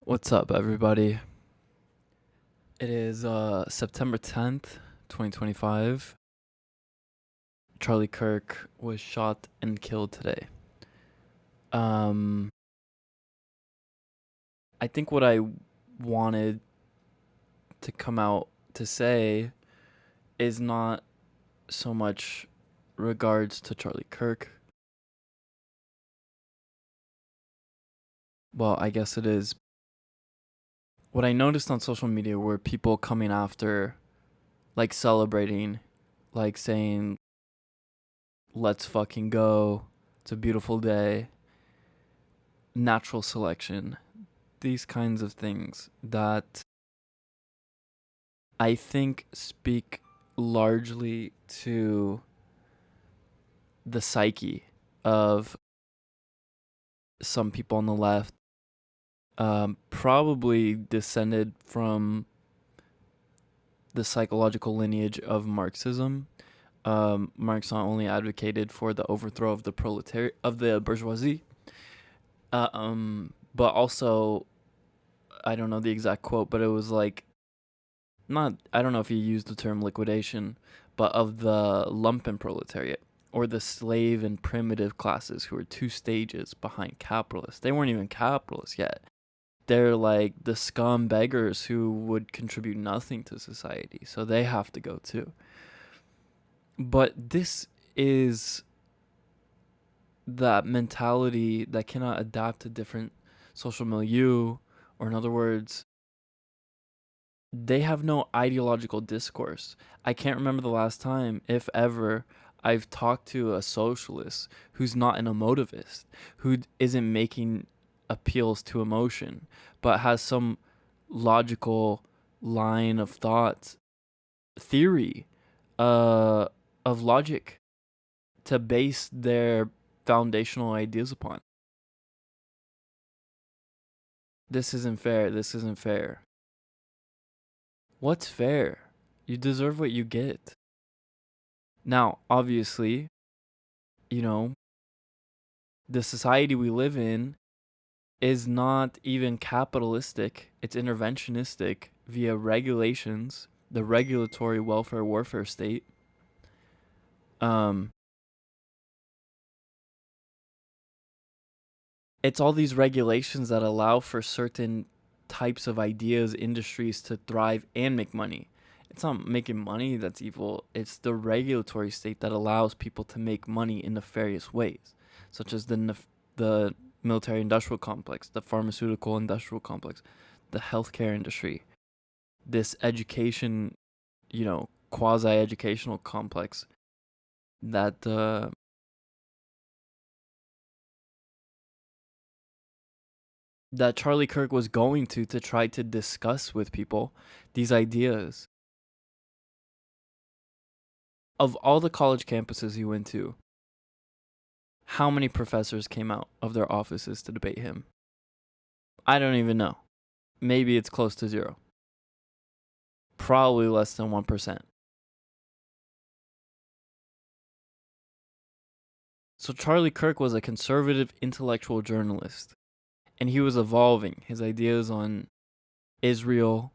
What's up, everybody? It is September 10th, 2025. Charlie Kirk was shot and killed today. Um, I think what I wanted to come out to say is not so much regards to Charlie Kirk. Well, I guess it is. What I noticed on social media were people coming after, like celebrating, like saying, let's fucking go. It's a beautiful day. Natural selection. These kinds of things that I think speak largely to the psyche of some people on the left, probably descended from the psychological lineage of Marxism. Marx not only advocated for the overthrow of the bourgeoisie, but also, I don't know the exact quote, but it was like, I don't know if he used the term liquidation, but of the lumpen proletariat, or the slave and primitive classes who were two stages behind capitalists. They weren't even capitalists yet. They're like the scum beggars who would contribute nothing to society, so they have to go too. But this is that mentality that cannot adapt to different social milieu, or in other words, they have no ideological discourse. I can't remember the last time, if ever, I've talked to a socialist who's not an emotivist, who isn't making appeals to emotion, but has some logical line of thought, theory, of logic to base their foundational ideas upon. This isn't fair. This isn't fair. What's fair? You deserve what you get. Now, obviously, you know, the society we live in is not even capitalistic, it's interventionistic via regulations, the regulatory welfare warfare state. It's all these regulations that allow for certain types of ideas, industries to thrive and make money. It's not making money that's evil. It's the regulatory state that allows people to make money in nefarious ways, such as the military industrial complex, the pharmaceutical industrial complex, the healthcare industry, this education, quasi educational complex that that Charlie Kirk was going to try to discuss with people these ideas. Of all the college campuses he went to, how many professors came out of their offices to debate him? I don't even know. Maybe it's close to zero. Probably less than 1%. So Charlie Kirk was a conservative intellectual journalist, and he was evolving his ideas on Israel.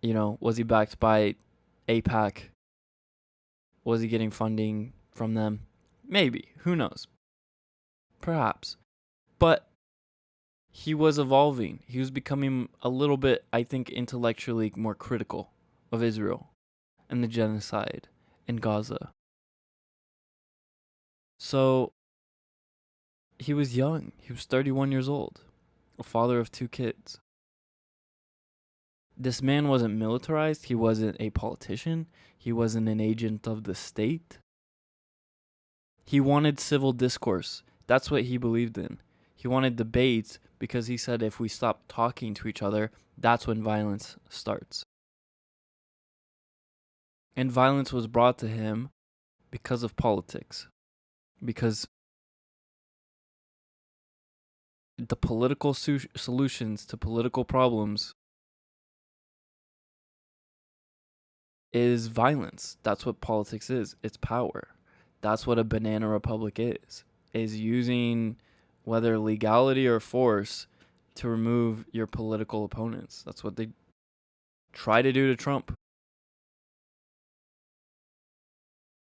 Was he backed by AIPAC? Was he getting funding from them? Maybe. Who knows? Perhaps. But he was evolving. He was becoming a little bit, I think, intellectually more critical of Israel and the genocide in Gaza. So he was young. He was 31 years old, a father of 2 kids. This man wasn't militarized. He wasn't a politician. He wasn't an agent of the state. He wanted civil discourse. That's what he believed in. He wanted debates because he said if we stop talking to each other, that's when violence starts. And violence was brought to him because of politics. Because the political solutions to political problems is violence. That's what politics is. It's power. That's what a banana republic is using, whether legality or force, to remove your political opponents. That's what they try to do to Trump.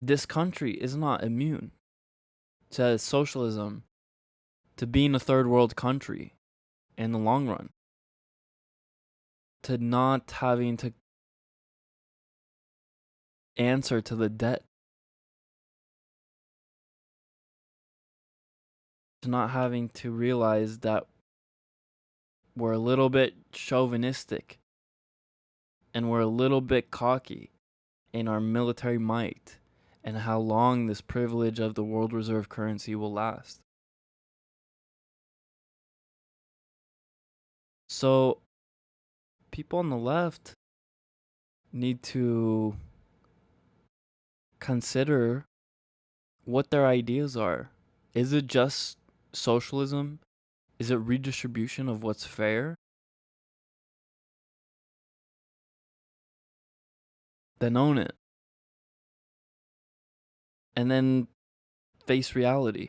This country is not immune to socialism, to being a third world country in the long run, to not having to answer to the debt, to not having to realize that we're a little bit chauvinistic and we're a little bit cocky in our military might and how long this privilege of the world reserve currency will last. So people on the left need to consider what their ideas are. Is it just socialism? Is it redistribution of what's fair? Then own it. And then face reality.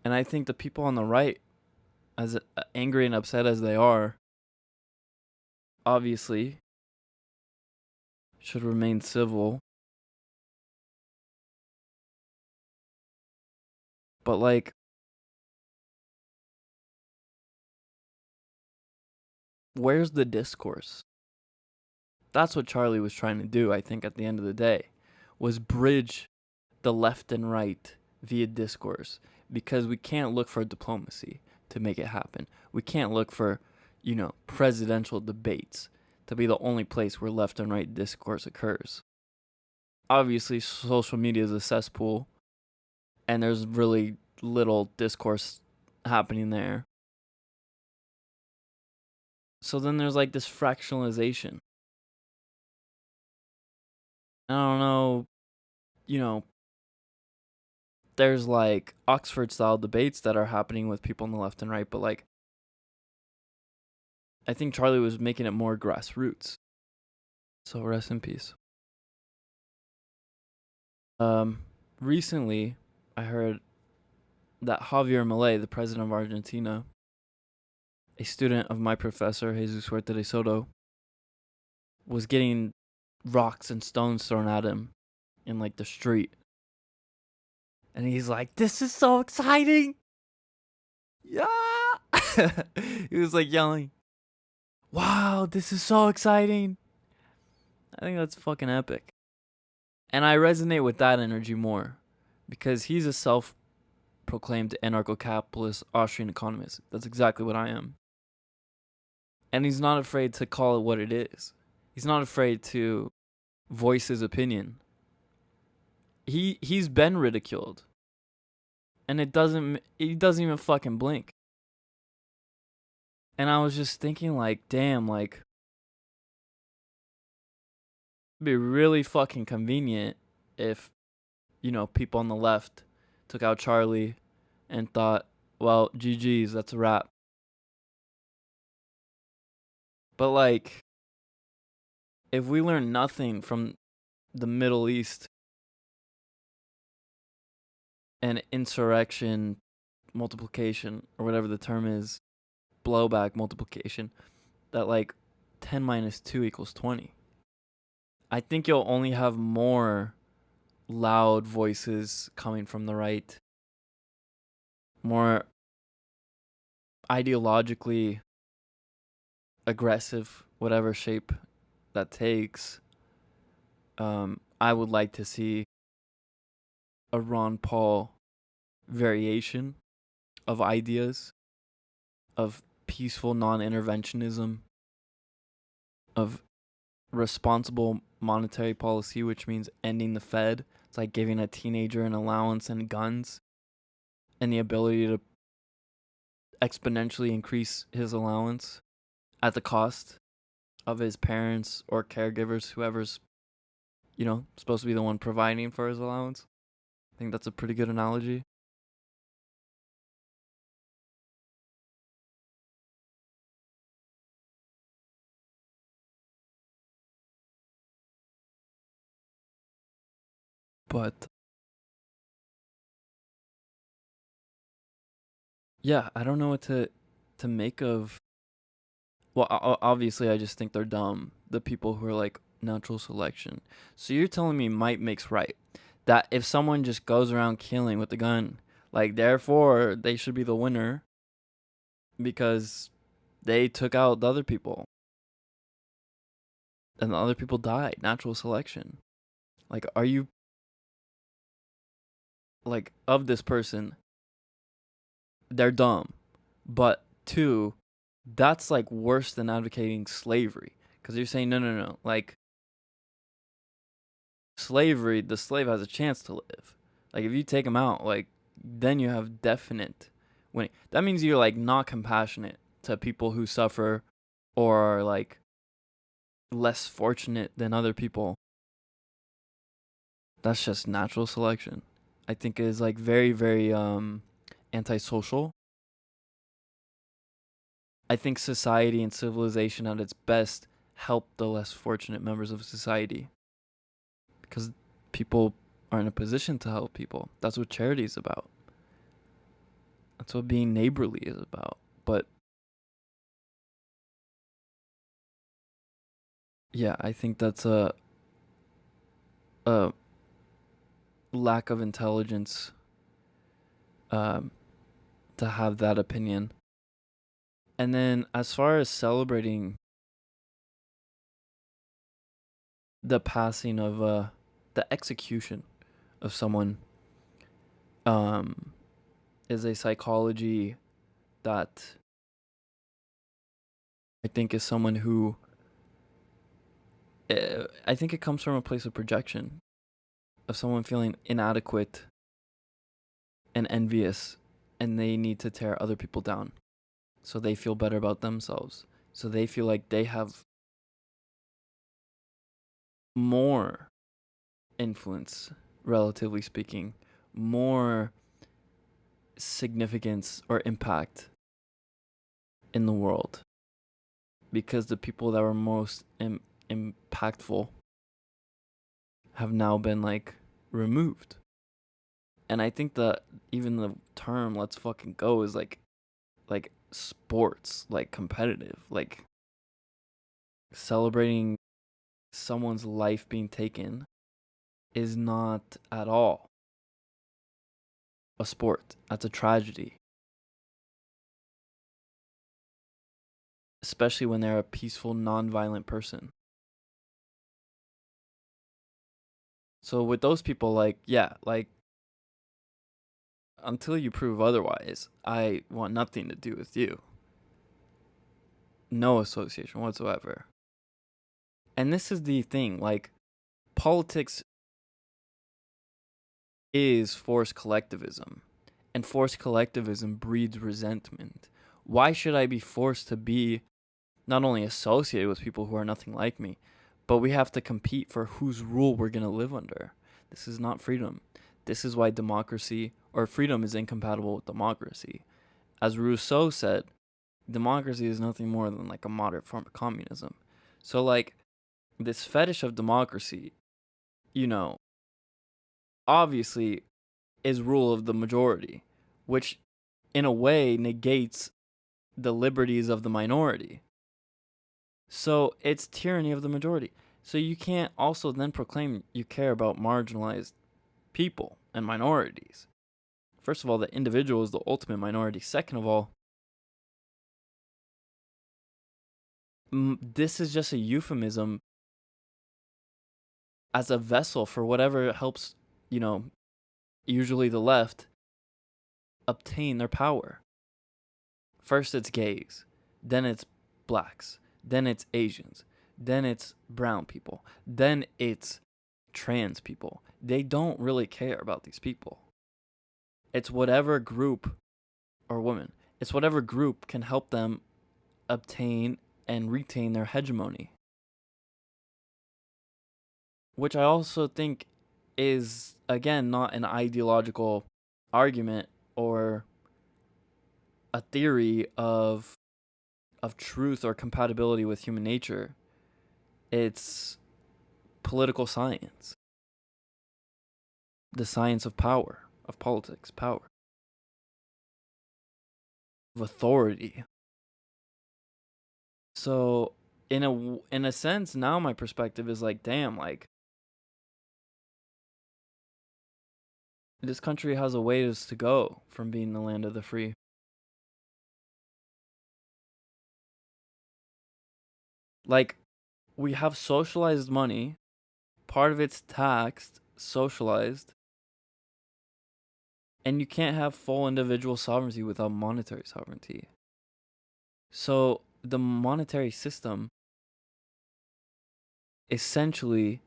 And I think the people on the right, as angry and upset as they are, obviously should remain civil. But like, where's the discourse? That's what Charlie was trying to do, I think, at the end of the day, was bridge the left and right via discourse, because we can't look for diplomacy to make it happen. We can't look for, presidential debates to be the only place where left and right discourse occurs. Obviously, social media is a cesspool, and there's really little discourse happening there. So then there's like this fractionalization. I don't know, there's like Oxford style debates that are happening with people on the left and right, but like, I think Charlie was making it more grassroots. So rest in peace. Recently, I heard that Javier Milei, the president of Argentina, a student of my professor, Jesus Huerta de Soto, was getting rocks and stones thrown at him in like the street. And he's like, "This is so exciting." Yeah. He was like yelling, "Wow, this is so exciting." I think that's fucking epic. And I resonate with that energy more because he's a self-proclaimed anarcho-capitalist Austrian economist. That's exactly what I am. And he's not afraid to call it what it is. He's not afraid to voice his opinion. He's been ridiculed. And he doesn't even fucking blink. And I was just thinking like, damn, like, it'd be really fucking convenient if, people on the left took out Charlie and thought, well, GG's, that's a wrap. But like, if we learn nothing from the Middle East and insurrection multiplication, or whatever the term is, blowback multiplication, that like 10 minus 2 equals 20. I think you'll only have more loud voices coming from the right, more ideologically aggressive, whatever shape that takes. I would like to see a Ron Paul variation of ideas, of peaceful non-interventionism, of responsible monetary policy, which means ending the Fed. It's like giving a teenager an allowance and guns and the ability to exponentially increase his allowance at the cost of his parents or caregivers, whoever's, supposed to be the one providing for his allowance. I think that's a pretty good analogy. But yeah, I don't know what to make of. Well, obviously, I just think they're dumb. The people who are like natural selection. So you're telling me might makes right. That if someone just goes around killing with a gun, like therefore they should be the winner because they took out the other people and the other people died. Natural selection. Like, are you like of this person? They're dumb, but two, that's like worse than advocating slavery because you're saying no. Like slavery, the slave has a chance to live. Like if you take him out, like then you have definite winning. That means you're like not compassionate to people who suffer or are like less fortunate than other people. That's just natural selection. I think is like very antisocial. I think society and civilization at its best help the less fortunate members of society because people are in a position to help people. That's what charity is about. That's what being neighborly is about. But yeah, I think that's a lack of intelligence um, to have that opinion. And then as far as celebrating the passing of the execution of someone um, is a psychology that I think is someone who I think it comes from a place of projection of someone feeling inadequate and envious and they need to tear other people down so they feel better about themselves. So they feel like they have more influence, relatively speaking, more significance or impact in the world because the people that were most impactful have now been like removed. And I think that even the term "let's fucking go" is like sports, like competitive, like celebrating someone's life being taken is not at all a sport. That's a tragedy, especially when they're a peaceful, non-violent person. So with those people, like, yeah, like until you prove otherwise, I want nothing to do with you. No association whatsoever. And this is the thing, like politics is forced collectivism, and forced collectivism breeds resentment. Why should I be forced to be not only associated with people who are nothing like me, but we have to compete for whose rule we're going to live under? This is not freedom. This is why democracy or freedom is incompatible with democracy. As Rousseau said, democracy is nothing more than like a moderate form of communism. So, like, this fetish of democracy, you know, obviously is rule of the majority, which in a way negates the liberties of the minority. So it's tyranny of the majority. So you can't also then proclaim you care about marginalized people and minorities. First of all, the individual is the ultimate minority. Second of all, this is just a euphemism as a vessel for whatever helps, you know, usually the left obtain their power. First it's gays, then it's blacks, then it's Asians, then it's brown people, then it's trans people. They don't really care about these people. It's whatever group or woman, it's whatever group can help them obtain and retain their hegemony. Which I also think is, again, not an ideological argument or a theory of truth or compatibility with human nature. It's political science, the science of power, of politics, power. authority. So in a sense, now my perspective is like, damn, like this country has a ways to go from being the land of the free. Like, we have socialized money, part of it's taxed, socialized, and you can't have full individual sovereignty without monetary sovereignty. So the monetary system essentially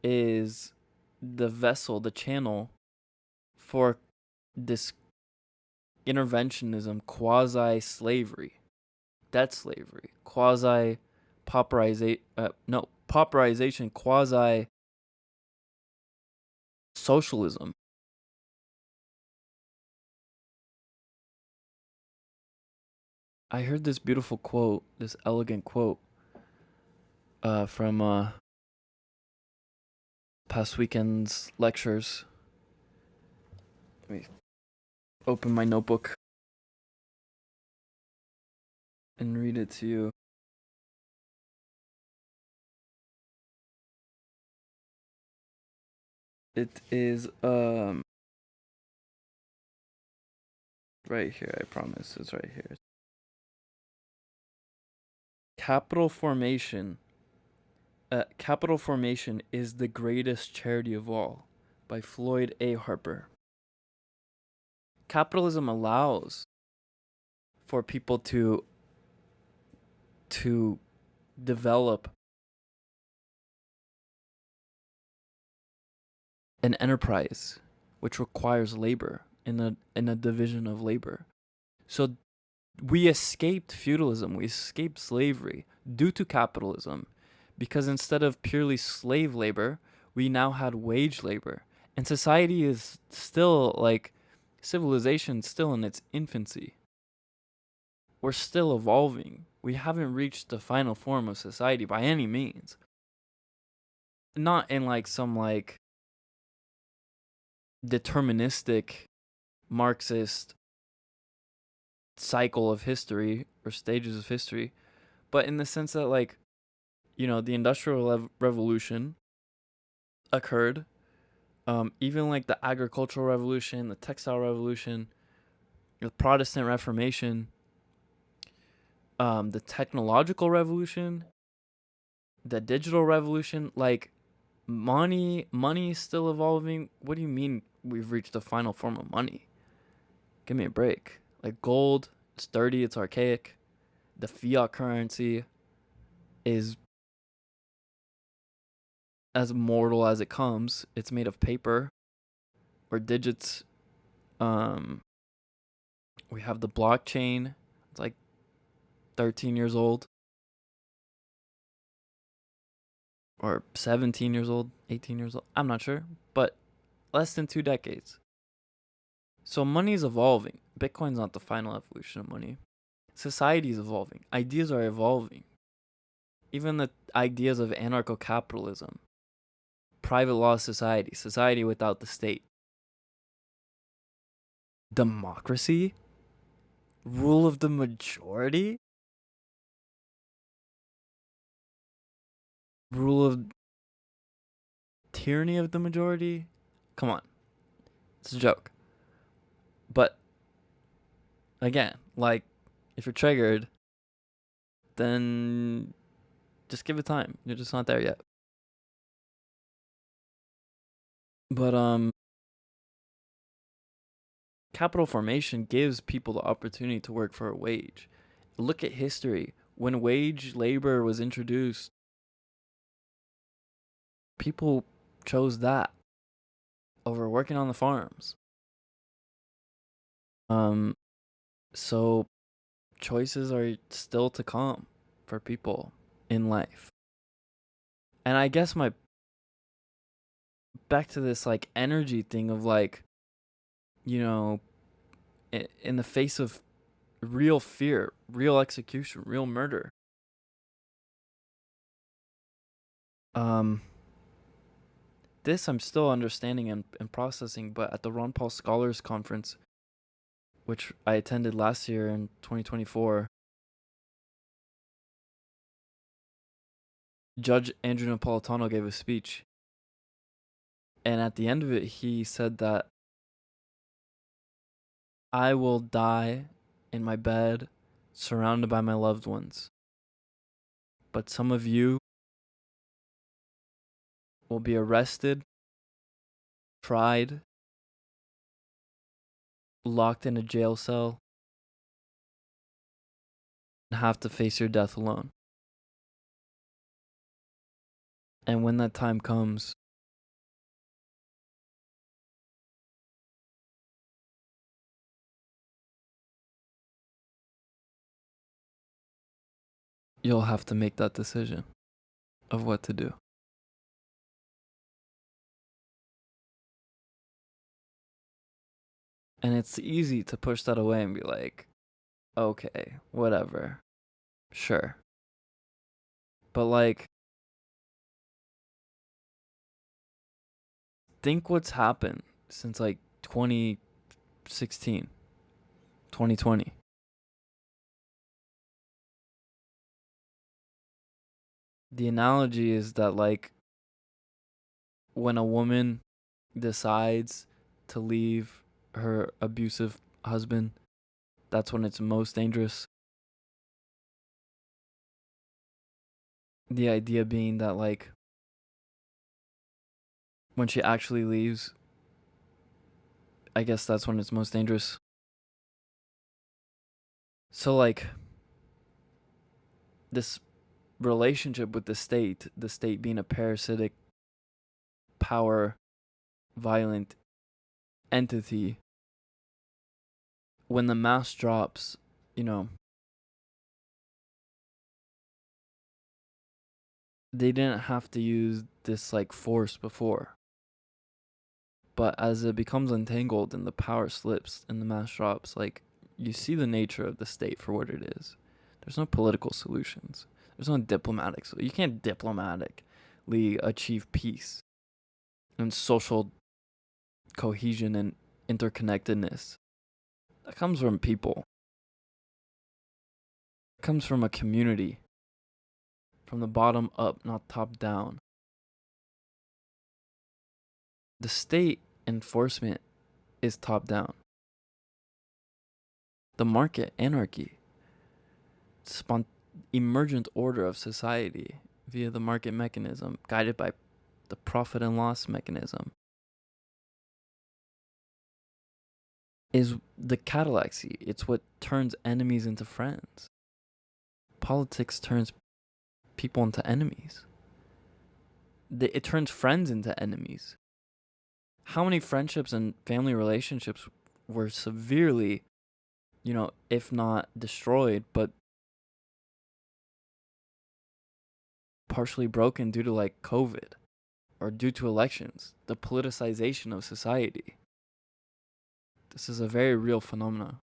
is the vessel, the channel for this interventionism, quasi slavery, debt slavery, quasi pauperization, quasi socialism. I heard this beautiful quote, this elegant quote, from past weekend's lectures. Let me open my notebook and read it to you. It is right here, I promise. It's right here. Capital formation is the greatest charity of all, by Floyd A. Harper. Capitalism allows for people to develop an enterprise which requires labor in a division of labor. So we escaped feudalism, we escaped slavery due to capitalism, because instead of purely slave labor, we now had wage labor. And society is still, like, civilization still in its infancy. We're still evolving. We haven't reached the final form of society by any means. Not in like some like deterministic Marxist cycle of history or stages of history, but in the sense that, like, the Industrial Revolution occurred, even like the Agricultural Revolution, the Textile Revolution, the Protestant Reformation, the Technological Revolution, the Digital Revolution. Like, money is still evolving. What do you mean we've reached the final form of money? Give me a break. Like, gold, it's dirty, it's archaic. The fiat currency is as mortal as it comes. It's made of paper or digits. We have the blockchain. It's like 13 years old or 17 years old, 18 years old. I'm not sure, but less than 2 decades. So money is evolving. Bitcoin's not the final evolution of money. Society is evolving. Ideas are evolving. Even the ideas of anarcho-capitalism, private law society, society without the state, democracy, rule of the majority, rule of tyranny of the majority. Come on. It's a joke. But again, like, if you're triggered, then just give it time. You're just not there yet. But capital formation gives people the opportunity to work for a wage. Look at history. When wage labor was introduced, people chose that over working on the farms. So choices are still to come for people in life. And I guess back to this like energy thing of like, in the face of real fear, real execution, real murder. This I'm still understanding and processing, but at the Ron Paul Scholars Conference, which I attended last year in 2024, Judge Andrew Napolitano gave a speech. And at the end of it, he said that I will die in my bed surrounded by my loved ones. But some of you will be arrested, tried, locked in a jail cell, and have to face your death alone. And when that time comes, you'll have to make that decision of what to do. And it's easy to push that away and be like, okay, whatever, sure. But like, think what's happened since like 2016, 2020. The analogy is that like when a woman decides to leave her abusive husband, that's when it's most dangerous. The idea being that like when she actually leaves, I guess that's when it's most dangerous. So like this relationship with the state being a parasitic, power, violent entity, when the mask drops, you know, they didn't have to use this like force before. But as it becomes entangled and the power slips and the mask drops, like you see the nature of the state for what it is. There's no political solutions. There's no diplomatic. So you can't diplomatically achieve peace and social cohesion and interconnectedness. That comes from people. It comes from a community. From the bottom up, not top down. The state enforcement is top down. The market, anarchy, emergent order of society via the market mechanism, guided by the profit and loss mechanism, is the Cadillac seat. It's what turns enemies into friends. Politics turns people into enemies. It turns friends into enemies. How many friendships and family relationships were severely, if not destroyed, but partially broken due to like COVID or due to elections, the politicization of society. This is a very real phenomenon.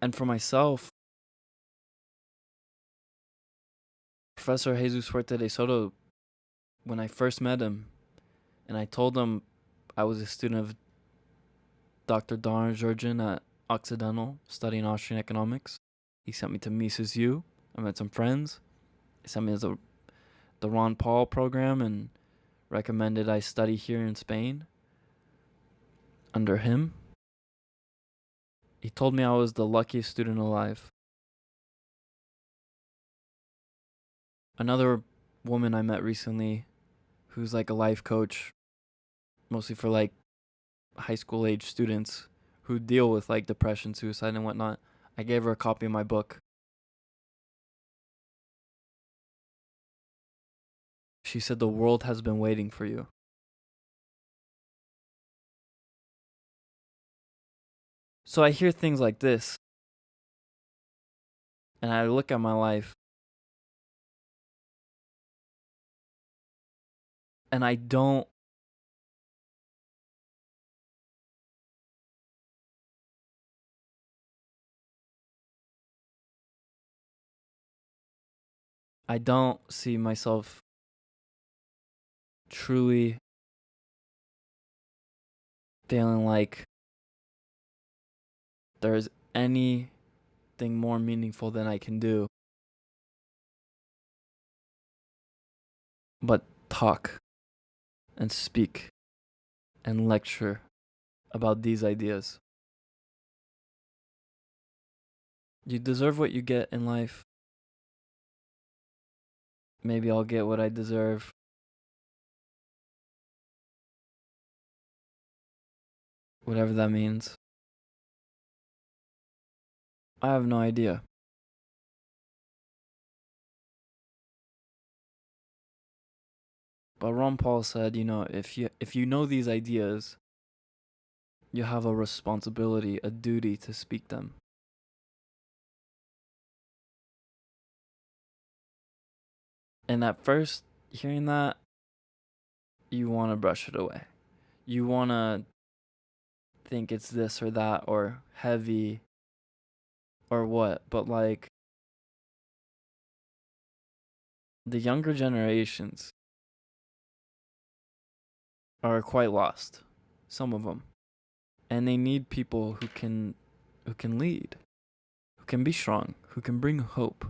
And for myself, Professor Jesus Fuerte de Soto, when I first met him, and I told him I was a student of Dr. Donner Jurgen at Occidental studying Austrian economics, he sent me to Mises U. I met some friends. He sent me to the Ron Paul program and recommended I study here in Spain under him. He told me I was the luckiest student alive. Another woman I met recently who's like a life coach, mostly for like high school age students who deal with like depression, suicide, and whatnot. I gave her a copy of my book. She said, "The world has been waiting for you." So I hear things like this, and I look at my life, and I don't see myself truly feeling like there's anything more meaningful than I can do but talk and speak and lecture about these ideas. You deserve what you get in life. Maybe I'll get what I deserve. Whatever that means. I have no idea. But Ron Paul said, if you know these ideas, you have a responsibility, a duty to speak them. And at first, hearing that, you want to brush it away. You want to think it's this or that or heavy or what. But like, the younger generations are quite lost, some of them. And they need people who can lead, who can be strong, who can bring hope.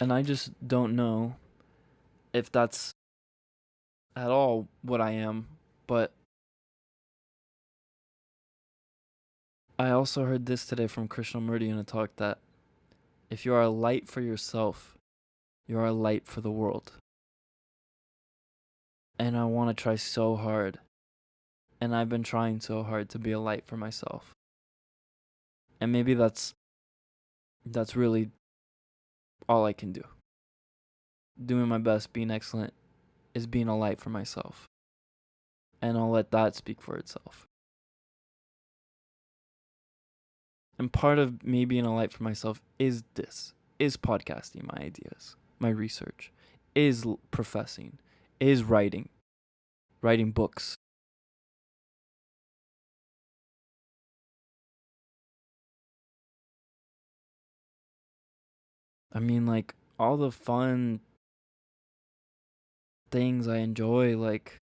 And I just don't know if that's at all what I am, but I also heard this today from Krishnamurti in a talk that if you are a light for yourself, you are a light for the world. And I want to try so hard. And I've been trying so hard to be a light for myself. And maybe that's really all I can do. Doing my best, being excellent, is being a light for myself. And I'll let that speak for itself. And part of me being a light for myself is podcasting my ideas, my research, is professing, is writing books. I mean, like, all the fun things I enjoy, like,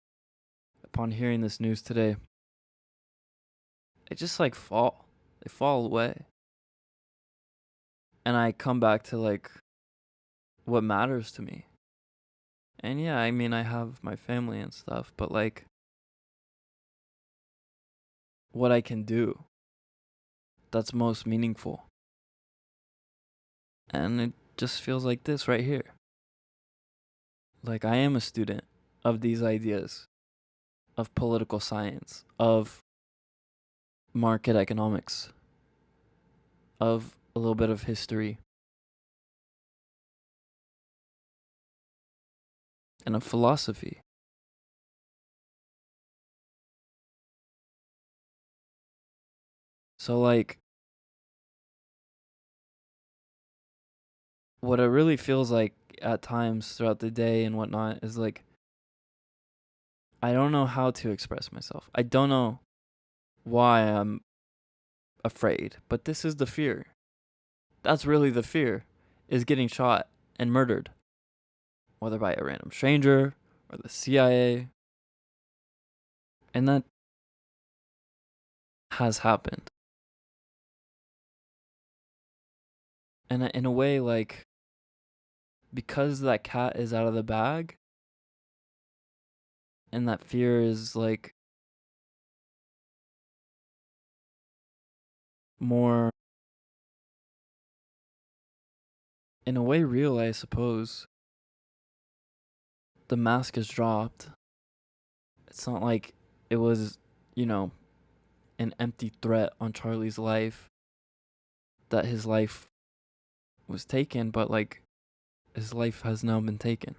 upon hearing this news today, it just, like, they fall away. And I come back to, like, what matters to me. And yeah, I mean, I have my family and stuff, but, like, what I can do that's most meaningful. And it just feels like this right here. Like, I am a student of these ideas, of political science, of market economics, of a little bit of history, and of philosophy. So, like, what it really feels like at times throughout the day and whatnot is like, I don't know how to express myself. I don't know why I'm afraid, but this is the fear. That's really the fear, is getting shot and murdered, whether by a random stranger or the CIA. And that has happened. And in a way, like, because that cat is out of the bag and that fear is like more, in a way, real, I suppose. The mask is dropped. It's not like it was, an empty threat on Charlie's life, that his life was taken, but like, his life has now been taken.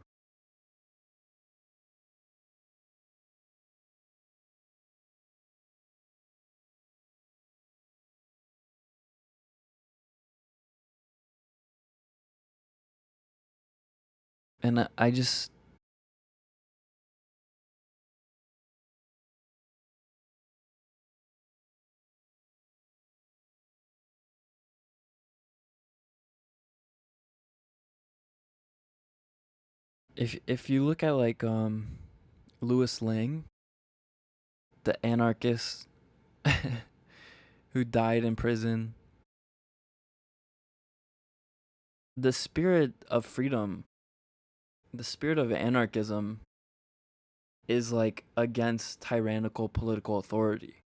And I just, if you look at like Louis Lang, the anarchist who died in prison, the spirit of freedom, the spirit of anarchism is like against tyrannical political authority.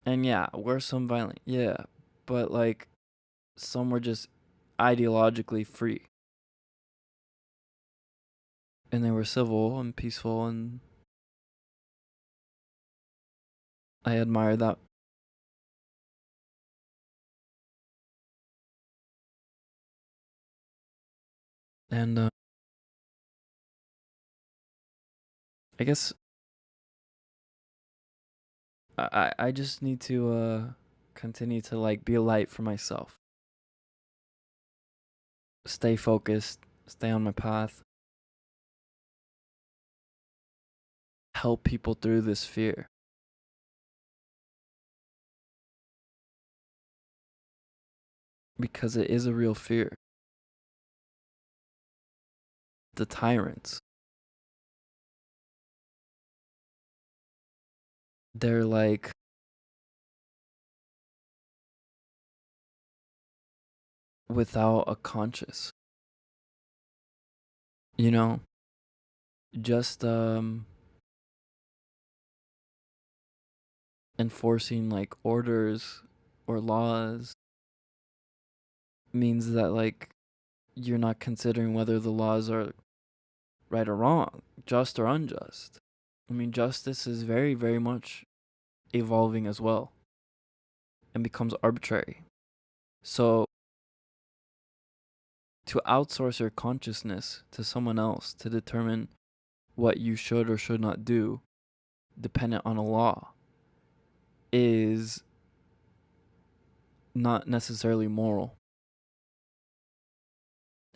And yeah, were some violent, yeah, but like some were just ideologically free. And they were civil and peaceful, and I admire that. And I guess I just need to continue to like be a light for myself. Stay focused, stay on my path, help people through this fear. Because it is a real fear. The tyrants, they're like without a conscience. You know, just enforcing like orders or laws means that like you're not considering whether the laws are right or wrong, just or unjust. I mean, justice is very, very much evolving as well and becomes arbitrary. So, to outsource your consciousness to someone else to determine what you should or should not do, dependent on a law, is not necessarily moral,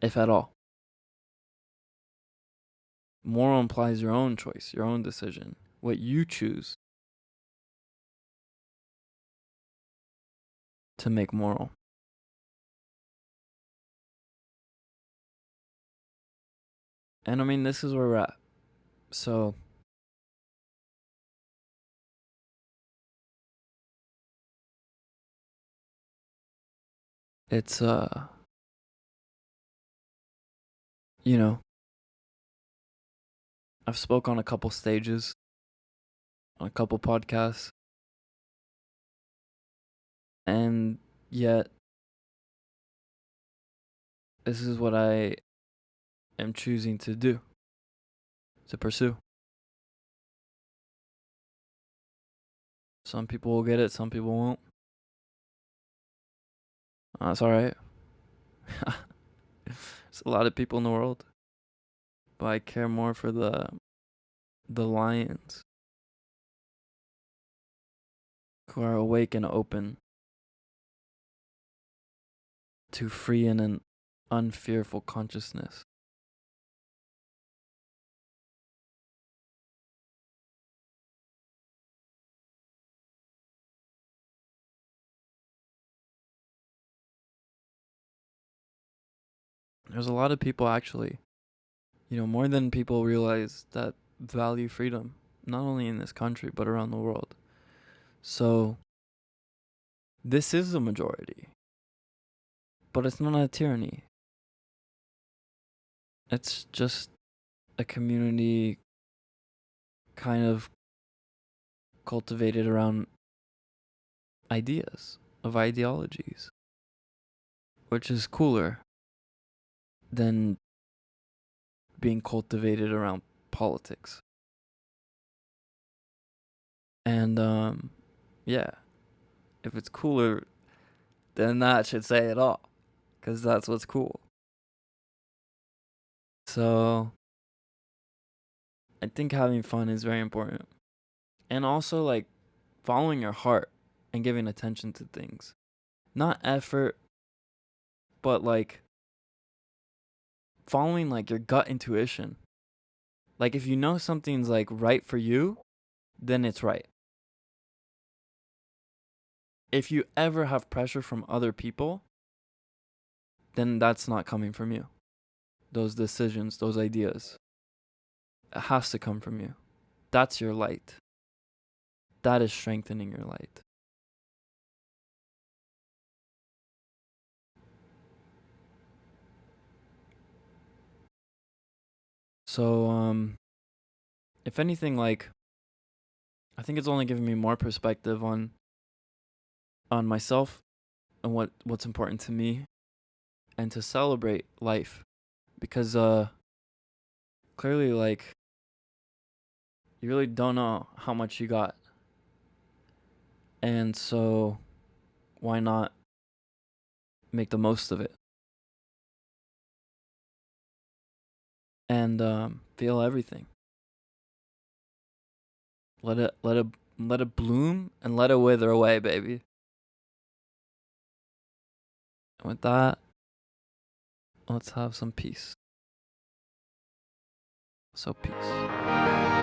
if at all. Moral implies your own choice, your own decision, what you choose to make moral. And I mean, this is where we're at. So, it's, you know, I've spoke on a couple stages, on a couple podcasts, and yet this is what I am choosing to do, to pursue. Some people will get it, some people won't. That's alright. There's a lot of people in the world, but I care more for the lions who are awake and open to free and an unfearful consciousness. There's a lot of people actually, more than people realize, that value freedom, not only in this country, but around the world. So, this is a majority, but it's not a tyranny. It's just a community kind of cultivated around ideas of ideologies, which is cooler than being cultivated around politics. And yeah, if it's cooler, then that should say it all, because that's what's cool. So I think having fun is very important, and also like following your heart and giving attention to things, not effort, but like following like your gut intuition. Like if you know something's like right for you, then it's right. If you ever have pressure from other people, then that's not coming from you. those decisions, those ideas. It has to come from you. That's your light. That is strengthening your light. So, if anything, like, I think it's only given me more perspective on myself and what's important to me, and to celebrate life, because clearly, like, you really don't know how much you got, and so why not make the most of it and feel everything. Let it bloom and let it wither away, baby. And with that, let's have some peace. So peace.